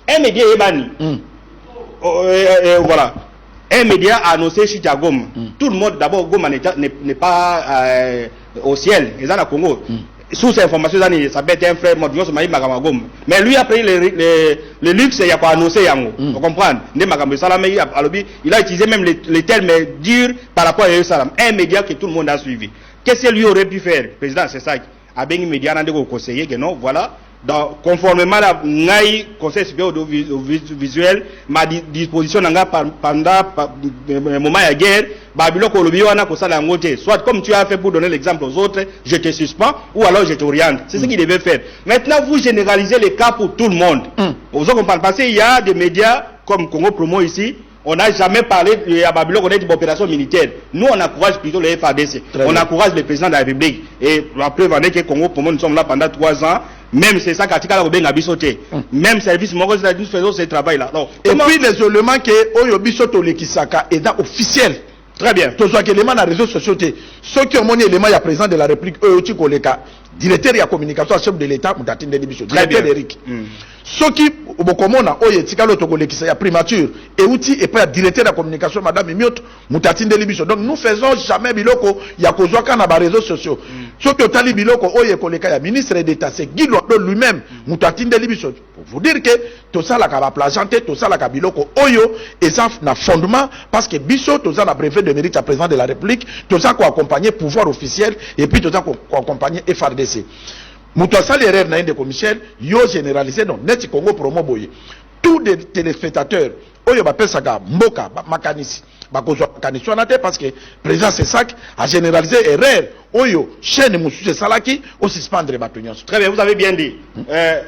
Un média est banni. Voilà. Un média a annoncé Chicha Goma. Tout le monde, d'abord, Goma n'est pas au ciel. Ils sont à Congo. Sous ces informations, ça peut être un frère, mais lui a pris le luxe et il a pas annoncé Yango. Vous comprenez? Il a utilisé même les termes durs par rapport à Yerusalem. Un média que tout le monde a suivi. Qu'est-ce que lui aurait pu faire? Président, c'est ça. Avec les médias, on a conseillé que non, voilà. Donc, conformément à la Conseil supérieur audiovisuel, ma disposition pendant le moment de guerre, soit comme tu as fait pour donner l'exemple aux autres, je te suspends ou alors je t'oriente. C'est ce qu'il devait faire. Maintenant, vous généralisez les cas pour tout le monde. Vous comprenez? Parce qu'il y a des médias comme Congo Promo ici. On n'a jamais parlé à Babylone, on est une opération militaire. Nous, on encourage plutôt le FADC. On encourage le président de la République. Et la preuve en est que Congo Promo, nous sommes là pendant 3 ans. Même c'est ça qu'Atika Robin a bisoté. Même service, nous faisons ce travail-là. Et puis les éléments que Oyobisoto Lekisaka est officiel. Très bien. Tout ce qui est élément dans les réseaux sociaux, ceux qui ont mon élément, il y a président de la République, directeur de la communication, chef de l'État, Moutatine Delibiso, directeur d'Eric. Ceux qui, au Bokomona, Oyetika Lotokole qui est primature, et outil et pas directeur de la communication, Madame Miot, Moutatine Delibiso. Donc nous faisons jamais Biloko, Yakozwaka dans les réseaux sociaux. Ceux qui ont tali Biloko, Oyekoleka, il y a ministre d'État, c'est Guy Lodo lui-même, Moutatine Delibiso. Pour vous dire que tout ça, la plageante, tout ça, la Biloko, Oyo, et ça, n'a fondement, parce que Bisso, tout ça, la brevet de mérite à président de la République, tout ça, qu'on accompagne pouvoir officiel, et puis tout ça, qu'on accompagne FRDC. Moutouassa l'erreur n'a de commissaire, yo généralisé non net Congo Promo boye. Tous les téléspectateurs, oyo ba pesaka mboka makanisi, ba kozwa makanisi onate parce que président Sesak a généralisé erreur. Oyo chaîne Moussou Salaki au suspendre Batunion. Très bien, vous avez bien dit.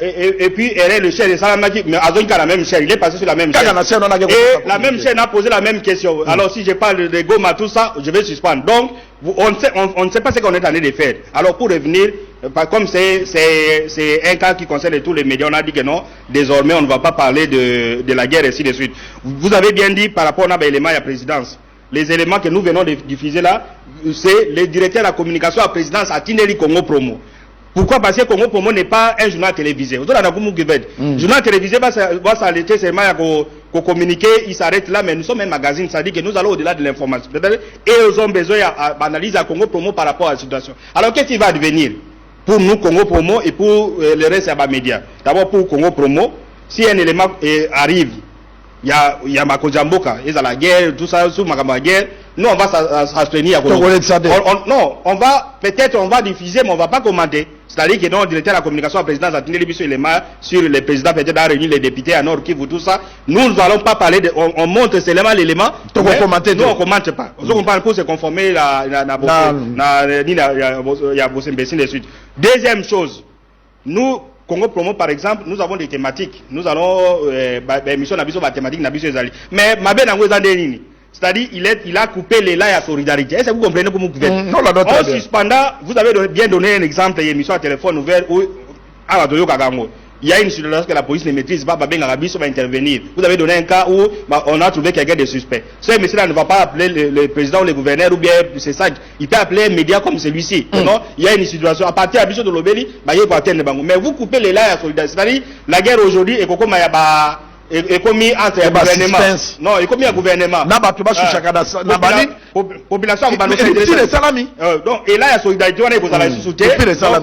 Et puis erreur le chaîne de Salamaki, mais Azonka la même chaîne, il est passé sur la même chaîne. Et la même chaîne a posé la même question. Alors si je parle de Goma tout ça, je vais suspendre. Donc on ne sait pas ce qu'on est en train de faire. Alors pour revenir, comme c'est un cas qui concerne tous les médias, on a dit que non, désormais on ne va pas parler de la guerre et ainsi de suite. Vous avez bien dit par rapport à l'élément de la présidence. Les éléments que nous venons de diffuser là, c'est le directeur de la communication à la présidence à Tineri Congo Promo. Pourquoi? Parce que Congo Promo n'est pas un journal télévisé. Journal télévisé va s'arrêter seulement qu'on communiquer, il s'arrête là, mais nous sommes un magazine, ça dit que nous allons au-delà de l'information. Et ils ont besoin d'analyse à Congo Promo par rapport à la situation. Alors qu'est-ce qui va devenir pour nous Congo Promo et pour le reste des médias? D'abord pour Congo Promo, si un élément arrive, il y a Makodjamboka, il y a la guerre, tout ça, sous la guerre. Nous, on va s'abstenir. Non, on va diffuser, mais on ne va pas commenter. C'est-à-dire que non, le directeur de la communication, le président Zatine Libiso, il est mal sur le président, peut-être à réunir les députés à Nord Kivu, tout ça. Nous n'allons pas parler on montre seulement l'élément. Nous, on ne commente pas. On parle pour se conformer à de suite. Deuxième chose, nous, Congo Promo, par exemple, nous avons des thématiques. Nous allons, émission Nabiso, thématique Nabiso Ezali. Mais, c'est-à-dire, il a coupé les laits à solidarité. Est-ce que vous comprenez comment vous faites? En suspendant, vous avez bien donné un exemple d'émission à téléphone ouvert où, à la Doyo Kagango, il y a une situation que la police ne maîtrise pas, Babé Ngarabiso va intervenir. Vous avez donné un cas où on a trouvé quelqu'un de suspect. Ce monsieur-là ne va pas appeler le président ou le gouverneur ou bien c'est ça. Il peut appeler un média comme celui-ci. Non, il y a une situation. À partir de Bicho de l'Obéli, il faut atteindre le bango. Mais vous coupez les laits à solidarité. C'est-à-dire, la guerre aujourd'hui est comme et commis entre un gouvernement. Non, et commis un gouvernement. Population donc, et là, il y a solidarité, on est pour la soutien.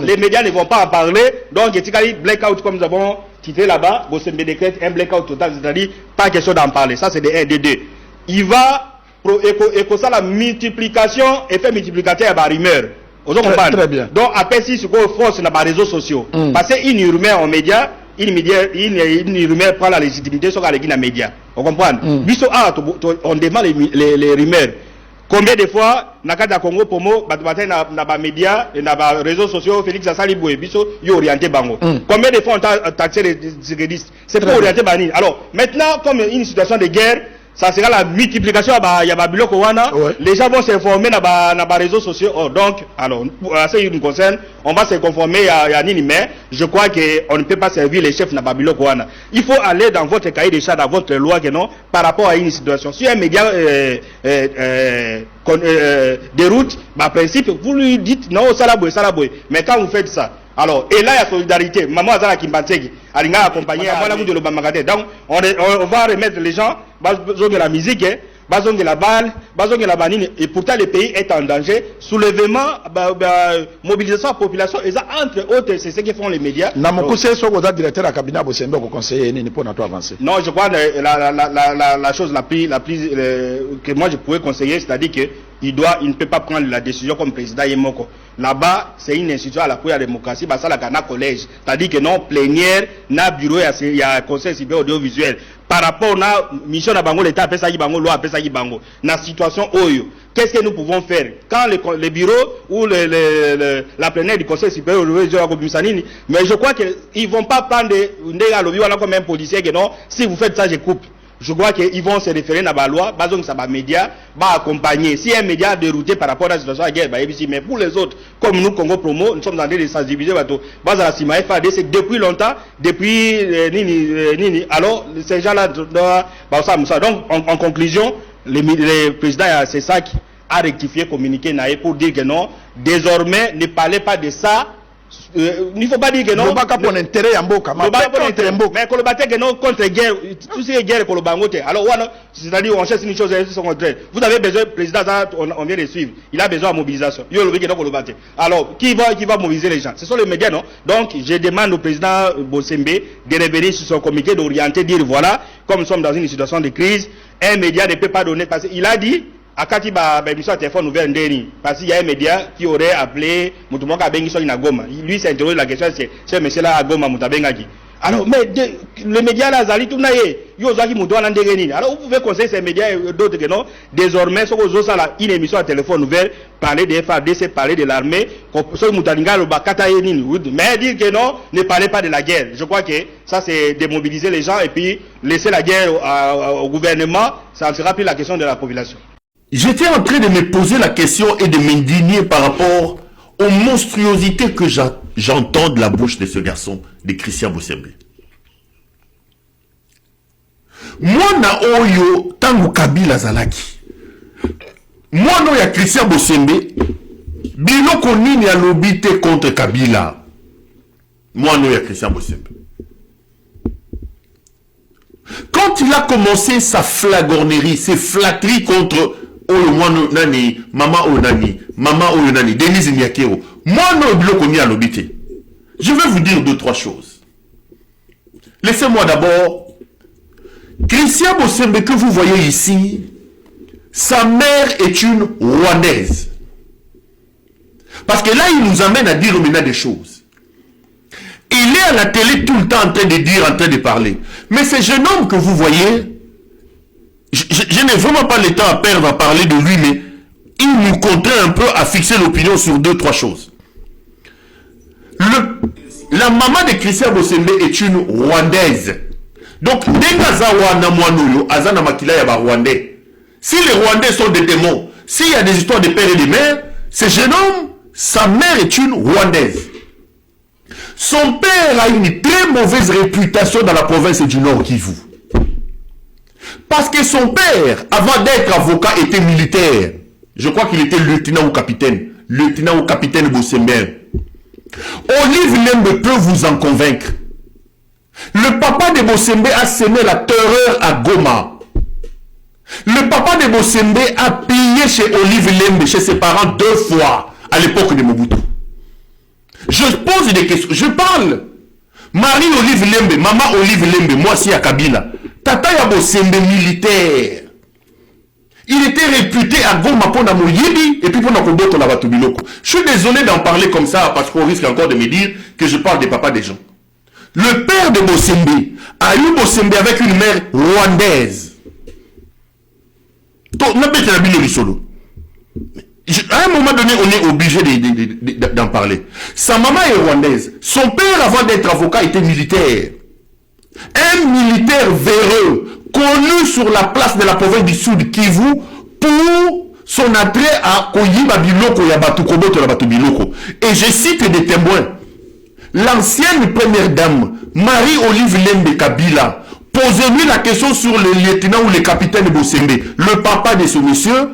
Les médias ne vont pas en parler. Donc, il y a blackout comme nous avons titré là-bas. Vous avez décrété un blackout total, c'est-à-dire pas question d'en parler. Ça, c'est des 1, des 2. Il va, et ça, la multiplication, effet multiplicateur à la rumeur. Très bien. Donc, après, si ce qu'on force dans les réseaux sociaux, parce qu'une rumeur en médias, une rumeur prend la légitimité sur les médias. Vous comprenez? On demande les rumeurs. Combien de fois, dans le Congo Promo, dans les médias, dans les réseaux sociaux, Félix Assali Boué, Bisso, il orienté Bango. Combien de fois on a taxé les zigadistes? C'est pour orienter Banine. Alors, maintenant, comme une situation de guerre, ça sera la multiplication à Babylone Kowana. Les gens vont s'informer dans les réseaux sociaux. Donc, alors, à ce qui nous concerne, on va se conformer à Nini, mais je crois qu'on ne peut pas servir les chefs dans Babylone Kowana. Il faut aller dans votre cahier de charges, dans votre loi, non, par rapport à une situation. Si un média déroute, par principe, vous lui dites non, salaboué. Mais quand vous faites ça, Alors, et là, il y a solidarité. Maman Azala Kimbansegi, Alinga accompagné à Voilà Moudjolo Bamakate. Donc, on va remettre les gens, basons de la musique, basons de la balle, basons de la banine. Et pourtant, le pays est en danger. Soulèvement, mobilisation de la population, et ça, entre autres, c'est ce que font les médias. Namokousé, soit vous êtes directeur à cabinet, vous êtes conseiller, n'est pas notre avancé. Non, je crois que la chose la plus que moi je pourrais conseiller, c'est-à-dire que il ne peut pas prendre la décision comme président Yemoko. Là-bas, c'est une institution à la cour de la démocratie, ça la Ghana collège. C'est-à-dire que non, plénière, na bureau, il y a un conseil supérieur audiovisuel. Par rapport à la mission de Bango, l'État appelle ça Bango, loi appelle ça Bango. Dans la situation Oyo, qu'est-ce que nous pouvons faire? Quand le bureau ou la plénière du conseil supérieur audiovisuel, mais je crois qu'ils ne vont pas prendre des comme un policier que non, si vous faites ça, je coupe. Je crois qu'ils vont se référer à la loi, basons ça va média, va accompagner. Si un média a dérouté par rapport à la situation de guerre, mais pour les autres, comme nous, Congo Promo, nous sommes en train de sensibiliser, c'est depuis longtemps, depuis Nini. Alors, ces gens-là, donc, en conclusion, le président Sessak a rectifié, communiqué pour dire que non, désormais, ne parlez pas de ça. Il ne faut pas dire que non. Pas pour intérêt en boca, mais contre que non contre guerre, tout ce qui est guerre pour le bangote. Alors c'est-à-dire on cherche une chose et son contraire. Vous avez besoin, le président, on vient de suivre. Il a besoin de mobilisation. Il y a alors qui va mobiliser les gens? Ce sont les médias, non? Donc je demande au président Bosembe de revenir sur son communiqué, d'orienter, dire voilà, comme nous sommes dans une situation de crise, un média ne peut pas donner parce qu'il a dit. À quand il a émission à téléphone ouvert parce qu'il y a un média qui aurait appelé Moutumoka Bengiso Inagoma. Lui s'est interrogé la question, c'est ce monsieur-là à Goma Moutabengaki. Alors, mais les médias là, Zali tout naïe, Yozaki Moutouan Ndegeni. Alors, vous pouvez conseiller ces médias et d'autres que non. Désormais, ce que ça là, une émission à téléphone ouvert, parler des FARDC, parler de l'armée, ce Moutalinga, le Bakataïni, mais dire que non, ne parlez pas de la guerre. Je crois que ça, c'est démobiliser les gens et puis laisser la guerre au gouvernement, ça ne sera plus la question de la population. J'étais en train de me poser la question et de m'indigner par rapport aux monstruosités que j'entends de la bouche de ce garçon, de Christian Bosembe. Moi, na oyo tangu Kabila Zalaki. Moi, no ya Christian Bosembe, biloko nini ya lobité contre Kabila. Moi, no ya Christian Bosembe. Quand il a commencé sa flagornerie, ses flatteries contre Oyo Mwano Nani, Mama Onani, Mama Oyonani, Denise Nyakero. Moi, non, biloko ni à l'obité. Je vais vous dire 2-3 choses. Laissez-moi d'abord. Christian Bosembe que vous voyez ici, sa mère est une Rwandaise. Parce que là, il nous amène à dire maintenant des choses. Il est à la télé tout le temps en train de dire, en train de parler. Mais ce jeune homme que vous voyez, je n'ai vraiment pas le temps à perdre à parler de lui, mais il nous contraint un peu à fixer l'opinion sur 2-3 choses. La maman de Christian Bosembe est une Rwandaise. Donc, si les Rwandais sont des démons, s'il y a des histoires de père et de mère, ce jeune homme, sa mère est une Rwandaise. Son père a une très mauvaise réputation dans la province du Nord Kivu. Parce que son père, avant d'être avocat, était militaire. Je crois qu'il était lieutenant ou capitaine. Lieutenant ou capitaine Bosembe. Olive Lembe peut vous en convaincre. Le papa de Bosembe a semé la terreur à Goma. Le papa de Bosembe a pillé chez Olive Lembe, chez ses parents 2 fois à l'époque de Mobutu. Je pose des questions. Je parle. Marie Olive Lembe, maman Olive Lembe, moi aussi à Kabila. Tata ya Bosembe militaire. Il était réputé à Goma pour Moyibi et puis pour Nakoboto na Batubiloko. Je suis désolé d'en parler comme ça parce qu'on risque encore de me dire que je parle des papas des gens. Le père de Bosembe a eu Bosembe avec une mère rwandaise. À un moment donné, on est obligé d'en parler. Sa maman est rwandaise. Son père, avant d'être avocat, était militaire. Un militaire véreux, connu sur la place de la province du Sud Kivu pour son attrait à Koyiba Biloko Yabatu Koboto Yabatu Biloko. Et je cite des témoins. L'ancienne première dame, Marie-Olive Lembe Kabila, posez-lui la question sur le lieutenant ou le capitaine Bosembe, le papa de ce monsieur,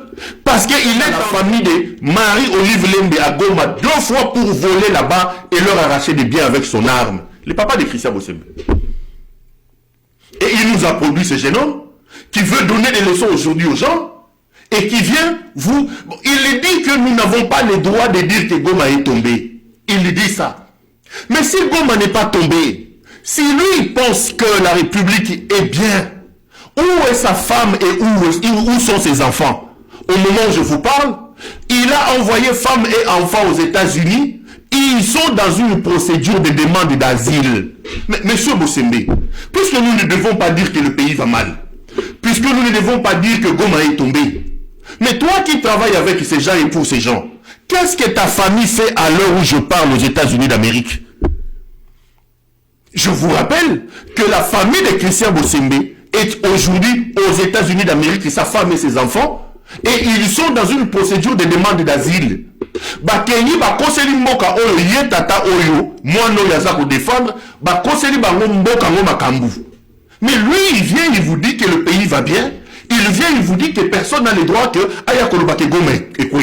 Parce qu'il est la famille de Marie-Olive Lembe à Goma 2 fois pour voler là-bas et leur arracher des biens avec son arme. Le papa de Christian Bossembe. Et il nous a produit ce jeune homme qui veut donner des leçons aujourd'hui aux gens et qui vient vous... Il dit que nous n'avons pas le droit de dire que Goma est tombé. Il dit ça. Mais si Goma n'est pas tombé, si lui pense que la République est bien, où est sa femme et où sont ses enfants? Au moment où je vous parle, il a envoyé femmes et enfants aux États-Unis. Ils sont dans une procédure de demande d'asile. Mais monsieur Bossembe, puisque nous ne devons pas dire que le pays va mal, puisque nous ne devons pas dire que Goma est tombé, mais toi qui travailles avec ces gens et pour ces gens, qu'est-ce que ta famille fait à l'heure où je parle aux États-Unis d'Amérique? Je vous rappelle que la famille de Christian Bossembe est aujourd'hui aux États-Unis d'Amérique, sa femme et ses enfants, et ils sont dans une procédure de demande d'asile. Bakenyi bakoseli mboka oyo ye tata oyo mwana oyo aza ko défendre bakoseli bango mboka ngo makambu. Mais lui il vient, il vous dit que le pays va bien. Il vient, il vous dit que personne n'a le droit que aya kolobake Goma et quoi.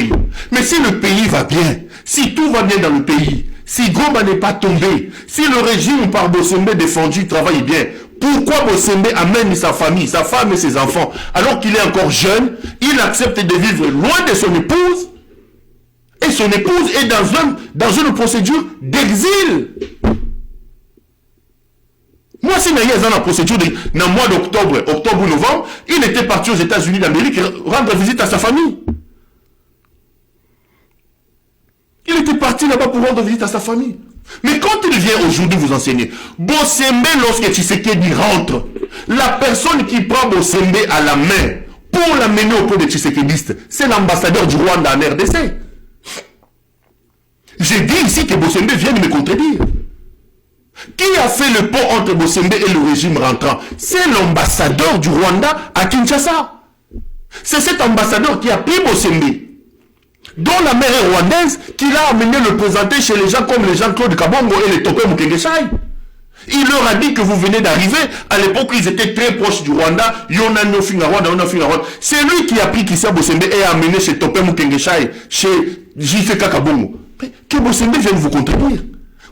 Mais si le pays va bien, si tout va bien dans le pays, si Goma n'est pas tombé, si le régime par Bossembe défendu travaille bien, pourquoi Bossembe amène sa famille, sa femme et ses enfants, alors qu'il est encore jeune, il accepte de vivre loin de son épouse, et son épouse est dans une procédure d'exil. Moi, si Naïa est dans la procédure dans le mois d'octobre, octobre ou novembre, il était parti aux États-Unis d'Amérique rendre visite à sa famille. Il était parti là-bas pour rendre visite à sa famille. Mais quand il vient aujourd'hui vous enseigner, Bossembe, lorsque Tshisekedi rentre, la personne qui prend Bossembe à la main pour l'amener auprès des Tshisekedistes, c'est l'ambassadeur du Rwanda en RDC. J'ai dit ici que Bossembe vient de me contredire. Qui a fait le pont entre Bossembe et le régime rentrant? C'est l'ambassadeur du Rwanda à Kinshasa. C'est cet ambassadeur qui a pris Bossembe, dont la mère est rwandaise, qui l'a amené le présenter chez les gens comme les Jean-Claude Kabongo et les Topé Mukengeshaï. Il leur a dit que vous venez d'arriver. À l'époque, ils étaient très proches du Rwanda. C'est lui qui a pris Christian Bossembe et a amené chez Topé Mukengeshaï, chez JFK Kabongo. Mais que Bossembe vienne vous contredire.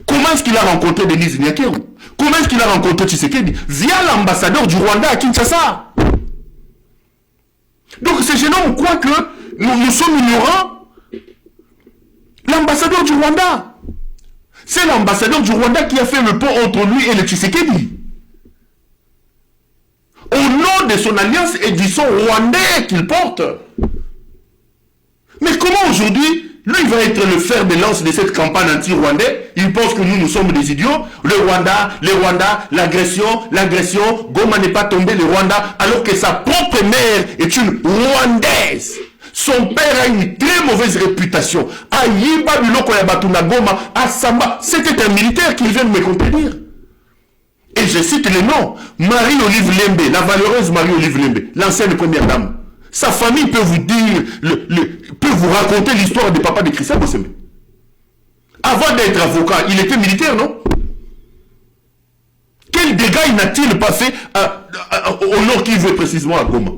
Comment est-ce qu'il a rencontré Denise Nyakeru? Comment est-ce qu'il a rencontré Tshisekedi? Via l'ambassadeur du Rwanda à Kinshasa. Donc ces jeunes hommes croient que nous sommes ignorants. L'ambassadeur du Rwanda. C'est l'ambassadeur du Rwanda qui a fait le pont entre lui et le Tshisekedi. Au nom de son alliance et du son rwandais qu'il porte. Mais comment aujourd'hui, lui va être le fer de lance de cette campagne anti-rwandais? Il pense que nous sommes des idiots. Le Rwanda, l'agression, Goma n'est pas tombé, le Rwanda, alors que sa propre mère est une Rwandaise. Son père a une très mauvaise réputation. À Yiba Biloko Yabatuna Goma, à Samba, c'était un militaire qui vient de me contredire. Et je cite les noms. Marie-Olive Lembe, la valeureuse Marie-Olive Lembe, l'ancienne première dame. Sa famille peut vous dire, peut vous raconter l'histoire du papa de Christian Bossembe. Avant d'être avocat, il était militaire, non? Quel dégât n'a-t-il pas fait au nord qui veut précisément à Goma?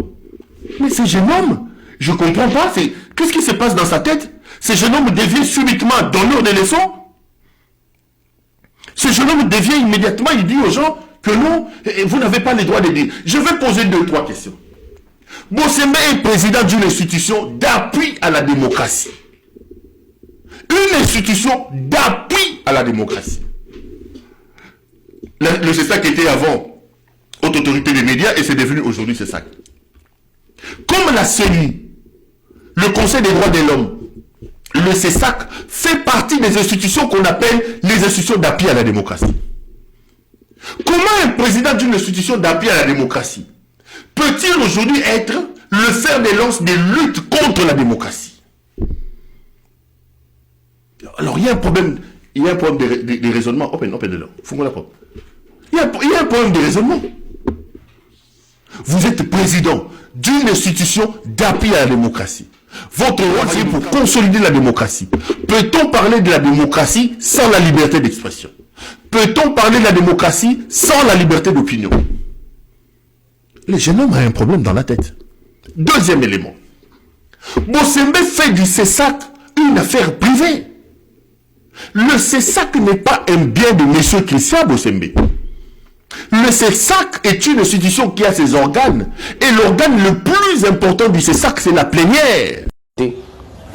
Mais ce jeune homme, je ne comprends pas. Qu'est-ce qui se passe dans sa tête? Ce jeune homme devient subitement donneur de leçons. Ce jeune homme devient immédiatement, il dit aux gens que non, vous n'avez pas le droit de dire. Je vais poser 2-3 questions. Bossembe est président d'une institution d'appui à la démocratie. Une institution d'appui à la démocratie. Le CESAC était avant haute autorité des médias et c'est devenu aujourd'hui CESAC. Comme la CENI, le Conseil des droits de l'homme, le CESAC fait partie des institutions qu'on appelle les institutions d'appui à la démocratie. Comment un président d'une institution d'appui à la démocratie peut-il aujourd'hui être le fer de lance des luttes contre la démocratie? Alors il y a un problème, de raisonnement. Il y a un problème de raisonnement. Vous êtes président d'une institution d'appui à la démocratie. Votre rôle, c'est pour consolider la démocratie. Peut-on parler de la démocratie sans la liberté d'expression? Peut-on parler de la démocratie sans la liberté d'opinion? Le jeune homme a un problème dans la tête. Deuxième élément. Bossembe fait du CESAC une affaire privée. Le CESAC n'est pas un bien de M. Christian Bossembe. Le CESAC est une institution qui a ses organes. Et l'organe le plus important du CESAC, c'est la plénière.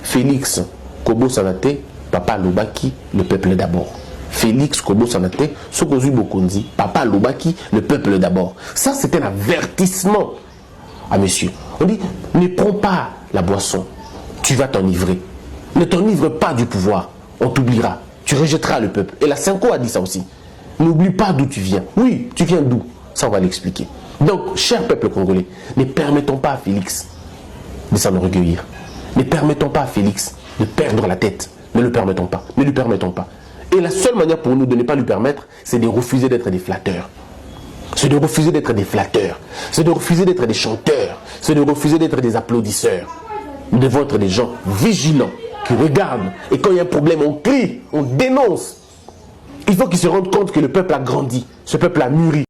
Félix Kobo Sanate, Papa Lobaki, le peuple d'abord. Félix Kobo Sanate, Sokozu Bokonzi, Papa Lobaki, le peuple d'abord. Ça, c'est un avertissement à monsieur. On dit, ne prends pas la boisson, tu vas t'enivrer. Ne t'enivre pas du pouvoir, on t'oubliera. Tu rejetteras le peuple. Et la Cinco a dit ça aussi. N'oublie pas d'où tu viens. Oui, tu viens d'où? Ça, on va l'expliquer. Donc, cher peuple congolais, ne permettons pas à Félix de s'enorgueillir. Ne permettons pas à Félix de perdre la tête. Ne le permettons pas. Ne lui permettons pas. Et la seule manière pour nous de ne pas lui permettre, c'est de refuser d'être des flatteurs. C'est de refuser d'être des flatteurs. C'est de refuser d'être des chanteurs. C'est de refuser d'être des applaudisseurs. Nous devons être des gens vigilants, qui regardent. Et quand il y a un problème, on crie, on dénonce. Il faut qu'ils se rendent compte que le peuple a grandi. Ce peuple a mûri.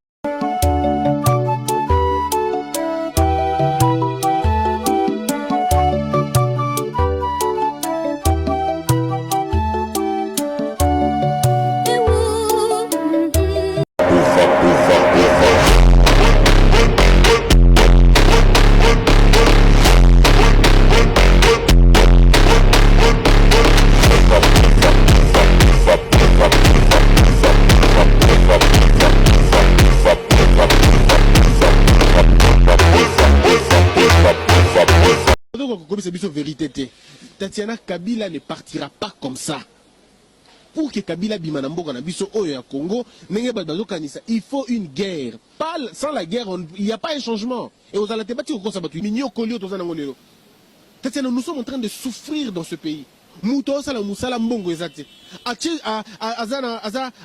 Vérité. Tatiana Kabila ne partira pas comme ça. Pour que Kabila Bimanambo Ganabiso Oyo Congo, il faut une guerre. Pas, sans la guerre, il n'y a pas un changement. Et aux Alatebati, Tatiana, nous sommes en train de souffrir dans ce pays. Mouto sala musala mbongo ezate.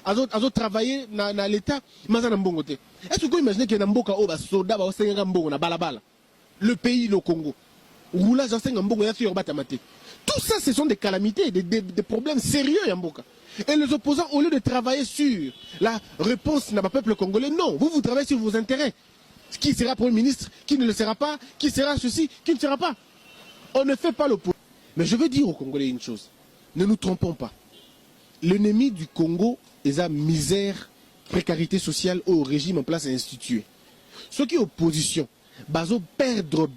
Azo travailler na l'état mazana mbongo te. Est-ce que vous imaginez que Namboka Oba soda ba osenga mbongo na balabala? Le pays le Congo. Tout ça, ce sont des calamités, des problèmes sérieux, Yamboka. Et les opposants, au lieu de travailler sur la réponse n'a pas peuple congolais, non, vous travaillez sur vos intérêts. Qui sera Premier ministre, qui ne le sera pas, qui sera ceci, qui ne sera pas. On ne fait pas l'opposition. Mais je veux dire aux Congolais une chose, ne nous trompons pas. L'ennemi du Congo est la misère, précarité sociale au régime en place et institué. Ceux qui sont opposition, bazo perdre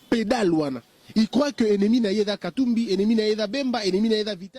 pédale wana. Il croit que ennemi naïda Katumbi, ennemi naïda Bemba, ennemi naïda Vital.